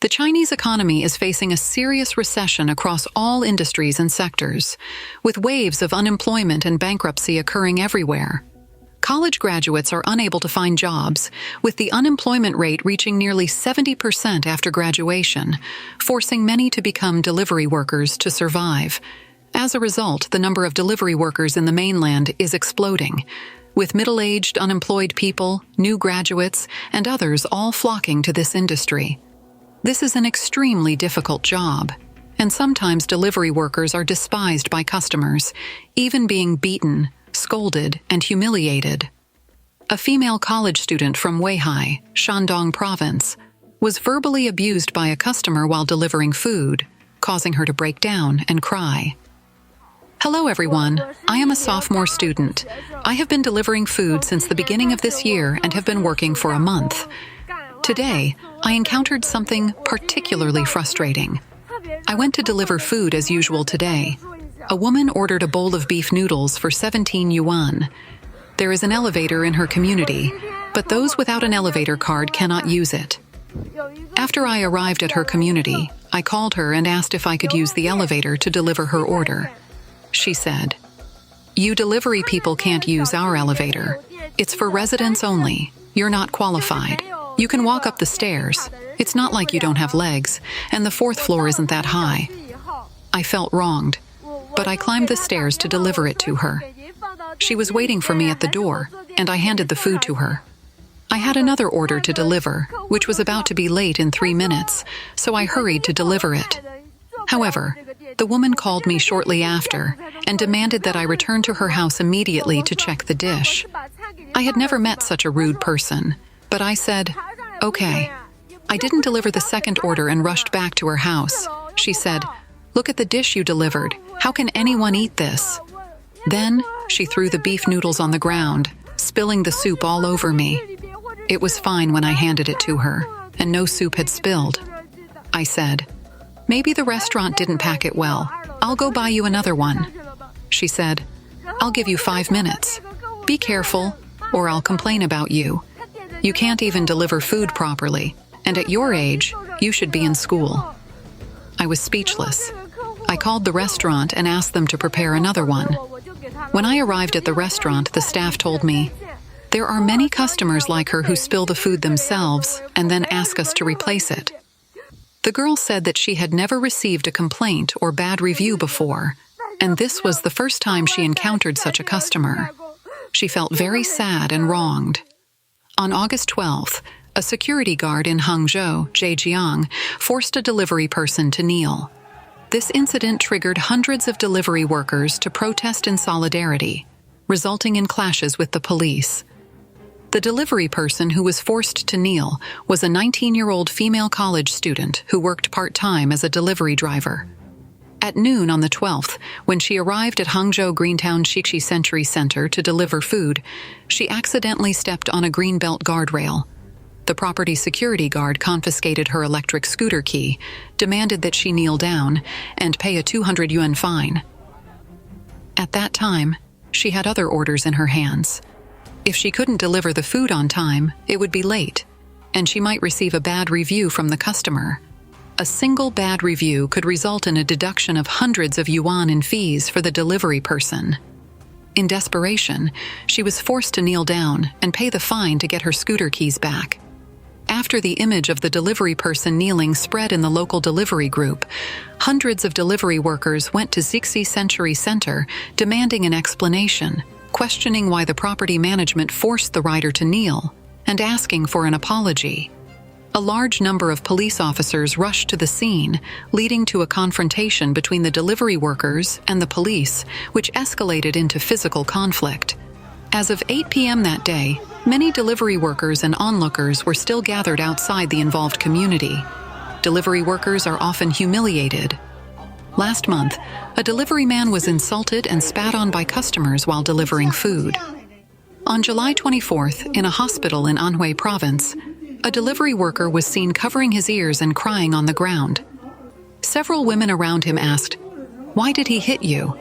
The Chinese economy is facing a serious recession across all industries and sectors, with waves of unemployment and bankruptcy occurring everywhere. College graduates are unable to find jobs, with the unemployment rate reaching nearly 70% after graduation, forcing many to become delivery workers to survive. As a result, the number of delivery workers in the mainland is exploding, with middle-aged unemployed people, new graduates, and others all flocking to this industry. This is an extremely difficult job, and sometimes delivery workers are despised by customers, even being beaten, scolded, and humiliated. A female college student from Weihai, Shandong Province, was verbally abused by a customer while delivering food, causing her to break down and cry. Hello everyone, I am a sophomore student. I have been delivering food since the beginning of this year and have been working for a month. Today, I encountered something particularly frustrating. I went to deliver food as usual today. A woman ordered a bowl of beef noodles for 17 yuan. There is an elevator in her community, but those without an elevator card cannot use it. After I arrived at her community, I called her and asked if I could use the elevator to deliver her order. She said, "You delivery people can't use our elevator. It's for residents only. You're not qualified. You can walk up the stairs. It's not like you don't have legs, and the fourth floor isn't that high." I felt wronged, but I climbed the stairs to deliver it to her. She was waiting for me at the door, and I handed the food to her. I had another order to deliver, which was about to be late in 3 minutes, so I hurried to deliver it. However, the woman called me shortly after and demanded that I return to her house immediately to check the dish. I had never met such a rude person, but I said, "Okay." I didn't deliver the second order and rushed back to her house. She said, "Look at the dish you delivered. How can anyone eat this?" Then she threw the beef noodles on the ground, spilling the soup all over me. It was fine when I handed it to her, and no soup had spilled. I said, "Maybe the restaurant didn't pack it well. I'll go buy you another one." She said, "I'll give you 5 minutes. Be careful, or I'll complain about you. You can't even deliver food properly, and at your age, you should be in school." I was speechless. I called the restaurant and asked them to prepare another one. When I arrived at the restaurant, the staff told me, "There are many customers like her who spill the food themselves and then ask us to replace it." The girl said that she had never received a complaint or bad review before, and this was the first time she encountered such a customer. She felt very sad and wronged. On August 12th, a security guard in Hangzhou, Zhejiang, forced a delivery person to kneel. This incident triggered hundreds of delivery workers to protest in solidarity, resulting in clashes with the police. The delivery person who was forced to kneel was a 19-year-old female college student who worked part-time as a delivery driver. At noon on the 12th, when she arrived at Hangzhou Greentown Xixi Century Center to deliver food, she accidentally stepped on a greenbelt guardrail. The property security guard confiscated her electric scooter key, demanded that she kneel down, and pay a 200 yuan fine. At that time, she had other orders in her hands. If she couldn't deliver the food on time, it would be late, and she might receive a bad review from the customer. A single bad review could result in a deduction of hundreds of yuan in fees for the delivery person. In desperation, she was forced to kneel down and pay the fine to get her scooter keys back. After the image of the delivery person kneeling spread in the local delivery group, hundreds of delivery workers went to Xixi Century Center demanding an explanation, questioning why the property management forced the rider to kneel, and asking for an apology. A large number of police officers rushed to the scene, leading to a confrontation between the delivery workers and the police, which escalated into physical conflict. As of 8 p.m. that day, many delivery workers and onlookers were still gathered outside the involved community. Delivery workers are often humiliated. Last month, a delivery man was insulted and spat on by customers while delivering food. On July 24th, in a hospital in Anhui Province, a delivery worker was seen covering his ears and crying on the ground. Several women around him asked, "Why did he hit you?"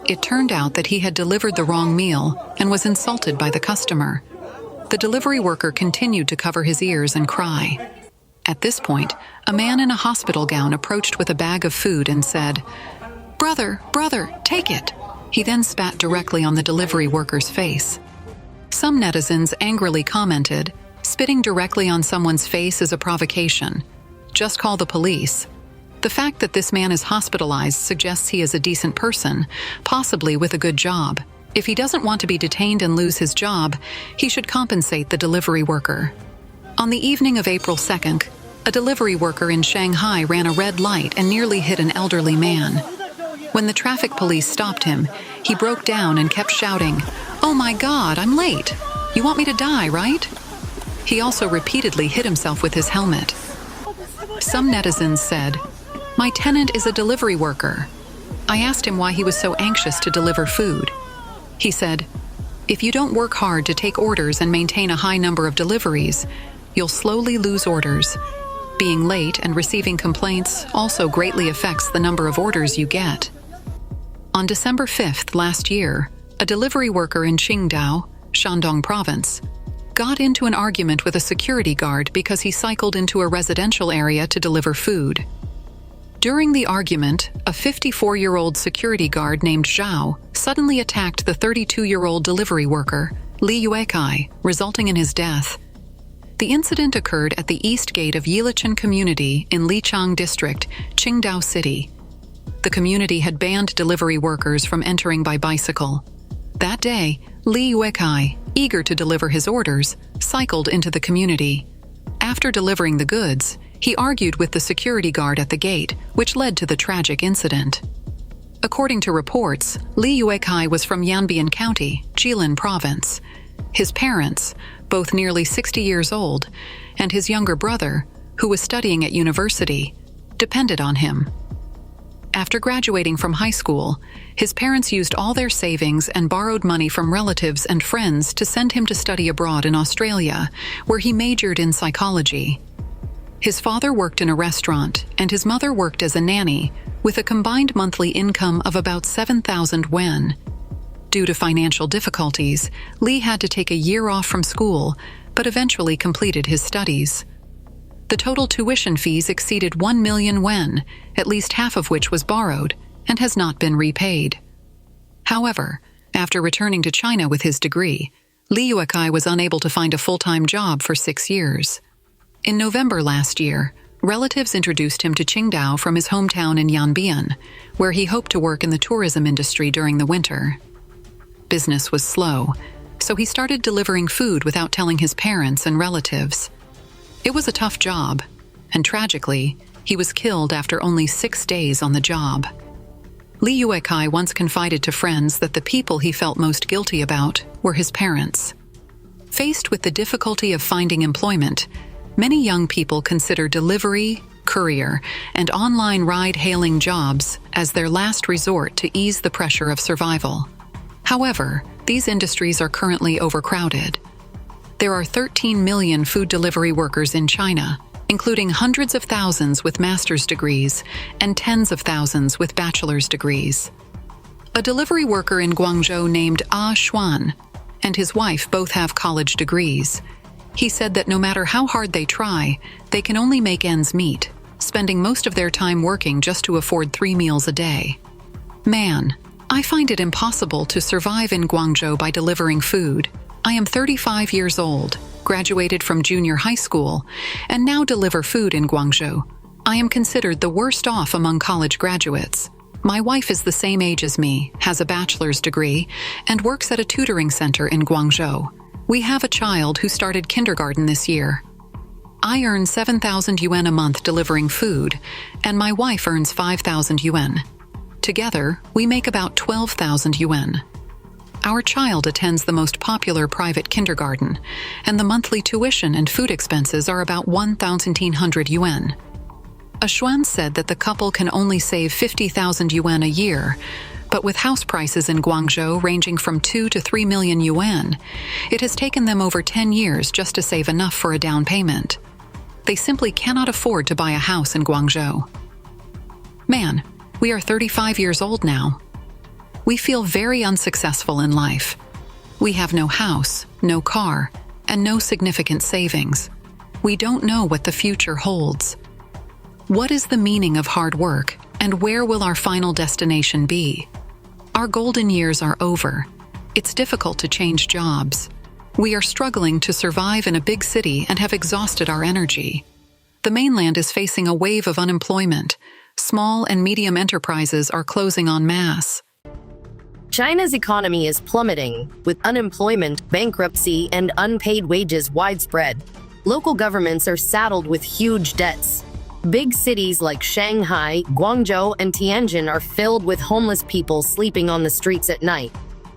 It turned out that he had delivered the wrong meal and was insulted by the customer. The delivery worker continued to cover his ears and cry. At this point, a man in a hospital gown approached with a bag of food and said, "Brother, brother, take it." He then spat directly on the delivery worker's face. Some netizens angrily commented, "Spitting directly on someone's face is a provocation. Just call the police." The fact that this man is hospitalized suggests he is a decent person, possibly with a good job. If he doesn't want to be detained and lose his job, he should compensate the delivery worker. On the evening of April 2nd, a delivery worker in Shanghai ran a red light and nearly hit an elderly man. When the traffic police stopped him, he broke down and kept shouting, "Oh my God, I'm late. You want me to die, right?" He also repeatedly hit himself with his helmet. Some netizens said, "My tenant is a delivery worker. I asked him why he was so anxious to deliver food. He said, 'If you don't work hard to take orders and maintain a high number of deliveries, you'll slowly lose orders. Being late and receiving complaints also greatly affects the number of orders you get.'" On December 5th last year, a delivery worker in Qingdao, Shandong Province, got into an argument with a security guard because he cycled into a residential area to deliver food. During the argument, a 54-year-old security guard named Zhao suddenly attacked the 32-year-old delivery worker, Li Yuekai, resulting in his death. The incident occurred at the east gate of Yilichun community in Lichang District, Qingdao City. The community had banned delivery workers from entering by bicycle. That day, Li Yuekai, eager to deliver his orders, cycled into the community. After delivering the goods, he argued with the security guard at the gate, which led to the tragic incident. According to reports, Li Yuekai was from Yanbian County, Xi'an Province. His parents, both nearly 60 years old, and his younger brother, who was studying at university, depended on him. After graduating from high school, his parents used all their savings and borrowed money from relatives and friends to send him to study abroad in Australia, where he majored in psychology. His father worked in a restaurant, and his mother worked as a nanny, with a combined monthly income of about 7,000 yuan. Due to financial difficulties, Li had to take a year off from school, but eventually completed his studies. The total tuition fees exceeded 1 million yuan, at least half of which was borrowed, and has not been repaid. However, after returning to China with his degree, Li Yuekai was unable to find a full-time job for 6 years. In November last year, relatives introduced him to Qingdao from his hometown in Yanbian, where he hoped to work in the tourism industry during the winter. Business was slow, so he started delivering food without telling his parents and relatives. It was a tough job, and tragically, he was killed after only 6 days on the job. Li Yuekai once confided to friends that the people he felt most guilty about were his parents. Faced with the difficulty of finding employment, many young people consider delivery, courier, and online ride-hailing jobs as their last resort to ease the pressure of survival. However, these industries are currently overcrowded. There are 13 million food delivery workers in China, including hundreds of thousands with master's degrees and tens of thousands with bachelor's degrees. A delivery worker in Guangzhou named Xi'an and his wife both have college degrees. He said that no matter how hard they try, they can only make ends meet, spending most of their time working just to afford 3 meals a day. "Man, I find it impossible to survive in Guangzhou by delivering food. I am 35 years old, graduated from junior high school, and now deliver food in Guangzhou. I am considered the worst off among college graduates. My wife is the same age as me, has a bachelor's degree, and works at a tutoring center in Guangzhou. We have a child who started kindergarten this year. I earn 7,000 yuan a month delivering food, and my wife earns 5,000 yuan. Together, we make about 12,000 yuan. Our child attends the most popular private kindergarten, and the monthly tuition and food expenses are about 1,100 yuan. Xi'an said that the couple can only save 50,000 yuan a year, but with house prices in Guangzhou ranging from 2 to 3 million yuan, it has taken them over 10 years just to save enough for a down payment. They simply cannot afford to buy a house in Guangzhou. "Man, we are 35 years old now. We feel very unsuccessful in life. We have no house, no car, and no significant savings. we don't know what the future holds. What is the meaning of hard work, and where will our final destination be? Our golden years are over. It's difficult to change jobs. We are struggling to survive in a big city and have exhausted our energy. The mainland is facing a wave of unemployment. Small and medium enterprises are closing en masse. China's economy is plummeting, with unemployment, bankruptcy, and unpaid wages widespread. Local governments are saddled with huge debts. Big cities like Shanghai, Guangzhou, and Tianjin are filled with homeless people sleeping on the streets at night.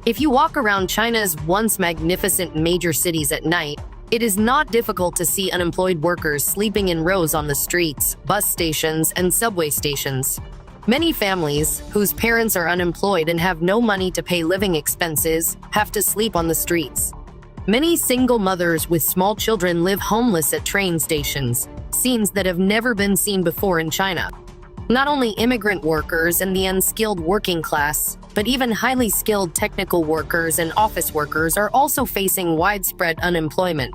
If you walk around China's once magnificent major cities at night, it is not difficult to see unemployed workers sleeping in rows on the streets, bus stations, and subway stations. Many families, whose parents are unemployed and have no money to pay living expenses, have to sleep on the streets. Many single mothers with small children live homeless at train stations, scenes that have never been seen before in China. Not only immigrant workers and the unskilled working class, but even highly skilled technical workers and office workers are also facing widespread unemployment.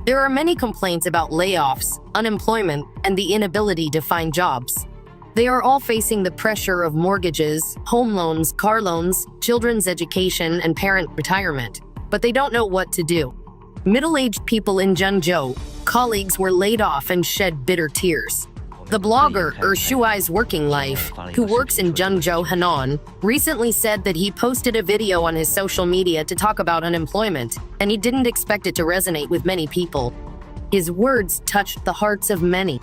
There are many complaints about layoffs, unemployment, and the inability to find jobs. They are all facing the pressure of mortgages, home loans, car loans, children's education, and parent retirement, but they don't know what to do. Middle-aged people in Zhengzhou, colleagues were laid off and shed bitter tears. The blogger Xi'an's working life, who works in Zhengzhou, Henan, recently said that he posted a video on his social media to talk about unemployment, and he didn't expect it to resonate with many people. His words touched the hearts of many.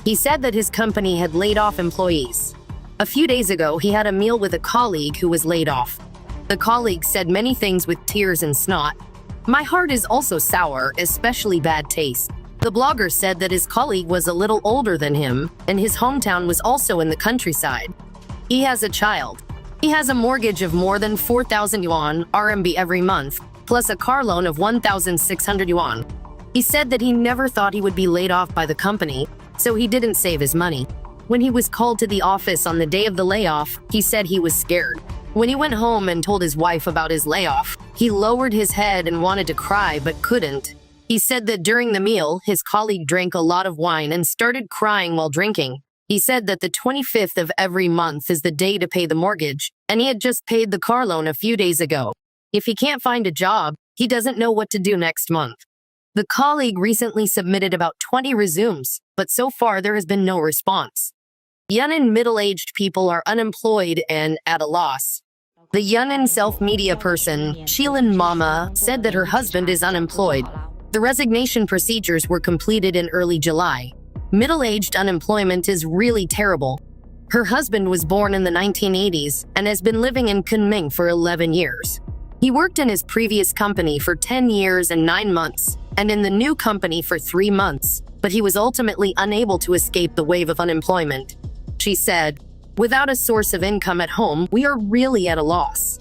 He said that his company had laid off employees. A few days ago, he had a meal with a colleague who was laid off. The colleague said many things with tears and snot. "My heart is also sour, especially bad taste." The blogger said that his colleague was a little older than him, and his hometown was also in the countryside. He has a child. He has a mortgage of more than 4,000 yuan RMB every month, plus a car loan of 1,600 yuan. He said that he never thought he would be laid off by the company, so he didn't save his money. When he was called to the office on the day of the layoff, he said he was scared. When he went home and told his wife about his layoff, he lowered his head and wanted to cry but couldn't. He said that during the meal, his colleague drank a lot of wine and started crying while drinking. He said that the 25th of every month is the day to pay the mortgage, and he had just paid the car loan a few days ago. If he can't find a job, he doesn't know what to do next month. The colleague recently submitted about 20 resumes, but so far there has been no response. Xi'an middle-aged people are unemployed and at a loss. The Xi'an self-media person, Xi'an Mama, said that her husband is unemployed. The resignation procedures were completed in early July. Middle-aged unemployment is really terrible. Her husband was born in the 1980s and has been living in Kunming for 11 years. He worked in his previous company for 10 years and 9 months, and in the new company for 3 months, but he was ultimately unable to escape the wave of unemployment. She said, "Without a source of income at home, we are really at a loss."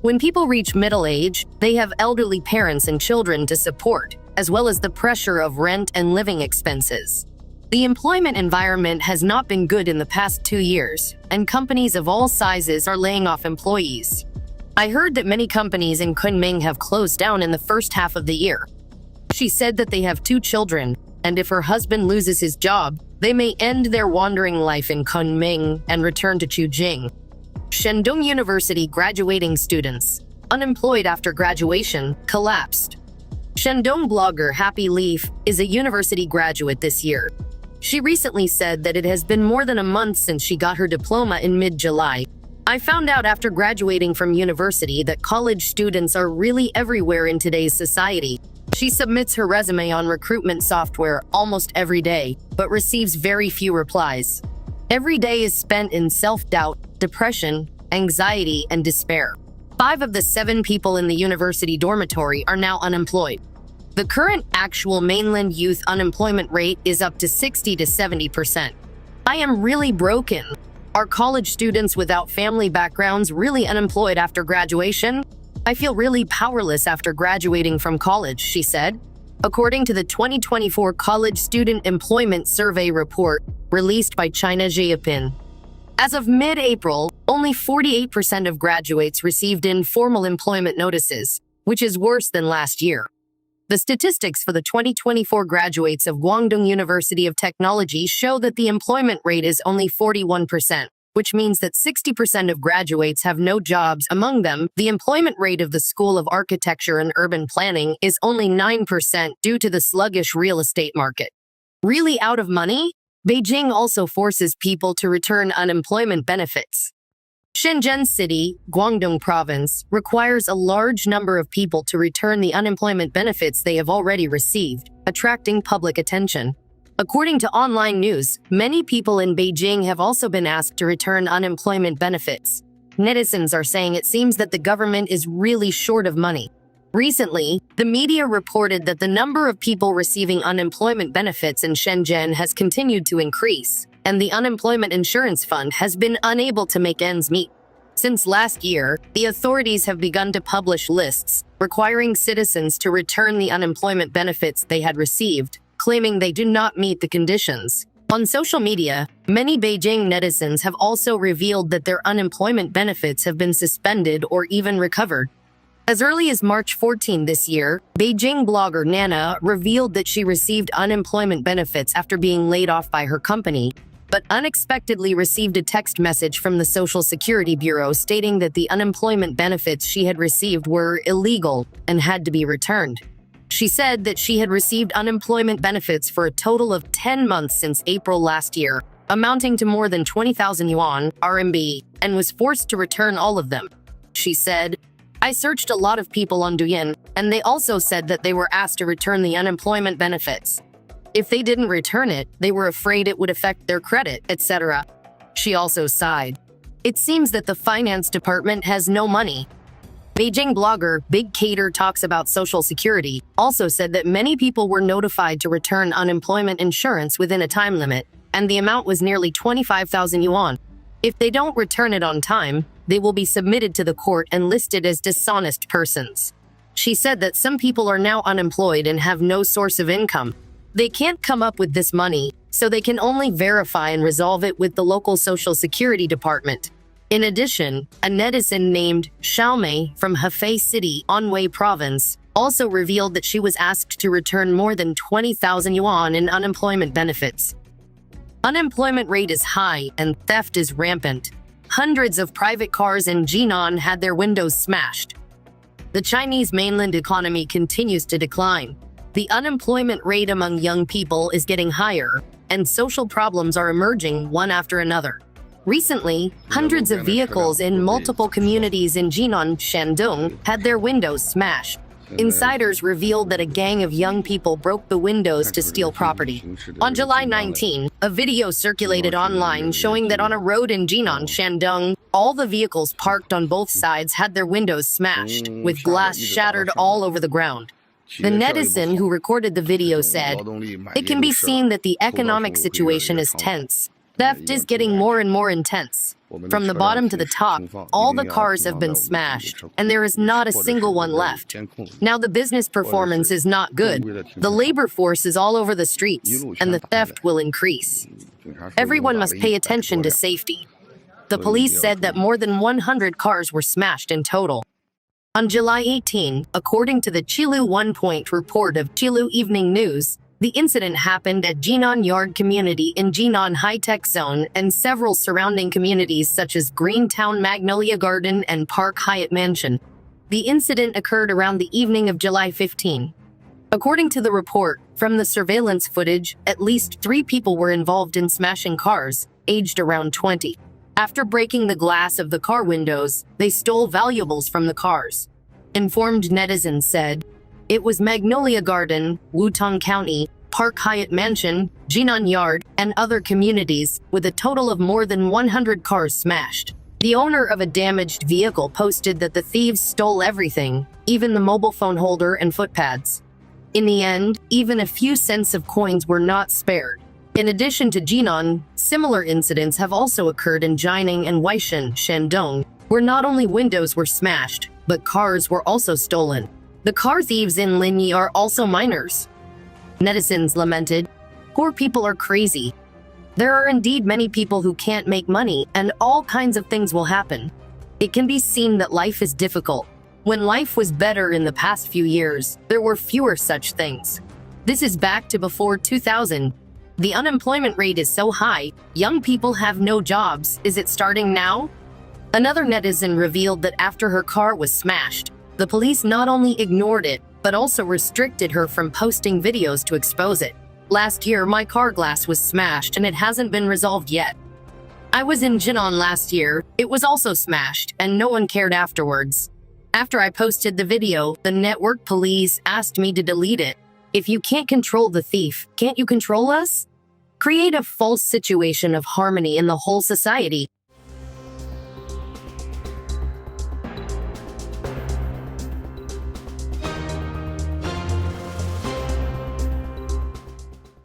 When people reach middle age, they have elderly parents and children to support, as well as the pressure of rent and living expenses. The employment environment has not been good in the past 2 years, and companies of all sizes are laying off employees. I heard that many companies in Kunming have closed down in the first half of the year. She said that they have 2 children, and if her husband loses his job, they may end their wandering life in Kunming and return to Chujing. Shandong University graduating students, unemployed after graduation, collapsed. Shandong blogger Happy Leaf is a university graduate this year. She recently said that it has been more than a month since she got her diploma in mid-July. "I found out after graduating from university that college students are really everywhere in today's society." She submits her resume on recruitment software almost every day, but receives very few replies. Every day is spent in self-doubt, depression, anxiety, and despair. 5 of the 7 people in the university dormitory are now unemployed. The current actual mainland youth unemployment rate is up to 60 to 70%. "I am really broken. Are college students without family backgrounds really unemployed after graduation? I feel really powerless after graduating from college," she said. According to the 2024 College Student Employment Survey report released by China Xi'an. As of mid-April, only 48% of graduates received informal employment notices, which is worse than last year. The statistics for the 2024 graduates of Guangdong University of Technology show that the employment rate is only 41%, which means that 60% of graduates have no jobs. Among them, the employment rate of the School of Architecture and Urban Planning is only 9% due to the sluggish real estate market. Really out of money? Beijing also forces people to return unemployment benefits. Shenzhen City, Guangdong Province, requires a large number of people to return the unemployment benefits they have already received, attracting public attention. According to online news, many people in Beijing have also been asked to return unemployment benefits. Netizens are saying it seems that the government is really short of money. Recently, the media reported that the number of people receiving unemployment benefits in Shenzhen has continued to increase, and the Unemployment Insurance Fund has been unable to make ends meet. Since last year, the authorities have begun to publish lists requiring citizens to return the unemployment benefits they had received, claiming they do not meet the conditions. On social media, many Beijing netizens have also revealed that their unemployment benefits have been suspended or even recovered. As early as March 14 this year, Beijing blogger Nana revealed that she received unemployment benefits after being laid off by her company, but unexpectedly received a text message from the Social Security Bureau stating that the unemployment benefits she had received were illegal and had to be returned. She said that she had received unemployment benefits for a total of 10 months since April last year, amounting to more than 20,000 yuan, RMB, and was forced to return all of them. She said, "I searched a lot of people on Douyin, and they also said that they were asked to return the unemployment benefits. If they didn't return it, they were afraid it would affect their credit, etc." She also sighed. It seems that the finance department has no money. Beijing blogger Big Cater talks about Social Security also said that many people were notified to return unemployment insurance within a time limit, and the amount was nearly 25,000 yuan. If they don't return it on time, they will be submitted to the court and listed as dishonest persons. She said that some people are now unemployed and have no source of income. They can't come up with this money, so they can only verify and resolve it with the local Social Security department. In addition, a netizen named Xi'an from Hefei City, Anhui Province, also revealed that she was asked to return more than 20,000 yuan in unemployment benefits. Unemployment rate is high and theft is rampant. Hundreds of private cars in Xi'an had their windows smashed. The Chinese mainland economy continues to decline. The unemployment rate among young people is getting higher, and social problems are emerging one after another. Recently, hundreds of vehicles in multiple communities in Jinan, Shandong, had their windows smashed. Insiders revealed that a gang of young people broke the windows to steal property. On July 19, a video circulated online showing that on a road in Jinan, Shandong, all the vehicles parked on both sides had their windows smashed, with glass shattered all over the ground. The netizen who recorded the video said, "It can be seen that the economic situation is tense. Theft is getting more and more intense. From the bottom to the top, all the cars have been smashed, and there is not a single one left. Now the business performance is not good. The labor force is all over the streets, and the theft will increase. Everyone must pay attention to safety." The police said that more than 100 cars were smashed in total. On July 18, according to the Qilu 1 Point report of Qilu Evening News, the incident happened at Jinan Yard community in Jinan High-Tech Zone and several surrounding communities such as Greentown Magnolia Garden and Park Hyatt Mansion. The incident occurred around the evening of July 15. According to the report, from the surveillance footage, at least 3 people were involved in smashing cars, aged around 20. After breaking the glass of the car windows, they stole valuables from the cars. Informed netizens said, "It was Magnolia Garden, Wutong County, Park Hyatt Mansion, Jinan Yard, and other communities, with a total of more than 100 cars smashed." The owner of a damaged vehicle posted that the thieves stole everything, even the mobile phone holder and footpads. In the end, even a few cents of coins were not spared. In addition to Jinan, similar incidents have also occurred in Jining and Weishan, Shandong, where not only windows were smashed, but cars were also stolen. The car thieves in Linyi are also minors. Netizens lamented, "Poor people are crazy. There are indeed many people who can't make money, and all kinds of things will happen. It can be seen that life is difficult. When life was better in the past few years, there were fewer such things. This is back to before 2000. The unemployment rate is so high, young people have no jobs. Is it starting now? Another netizen revealed that after her car was smashed, the police not only ignored it, but also restricted her from posting videos to expose it. Last year, my car glass was smashed and it hasn't been resolved yet. I was in Xi'an last year, it was also smashed, and no one cared afterwards. After I posted the video, the network police asked me to delete it. If you can't control the thief, can't you control us? Create a false situation of harmony in the whole society.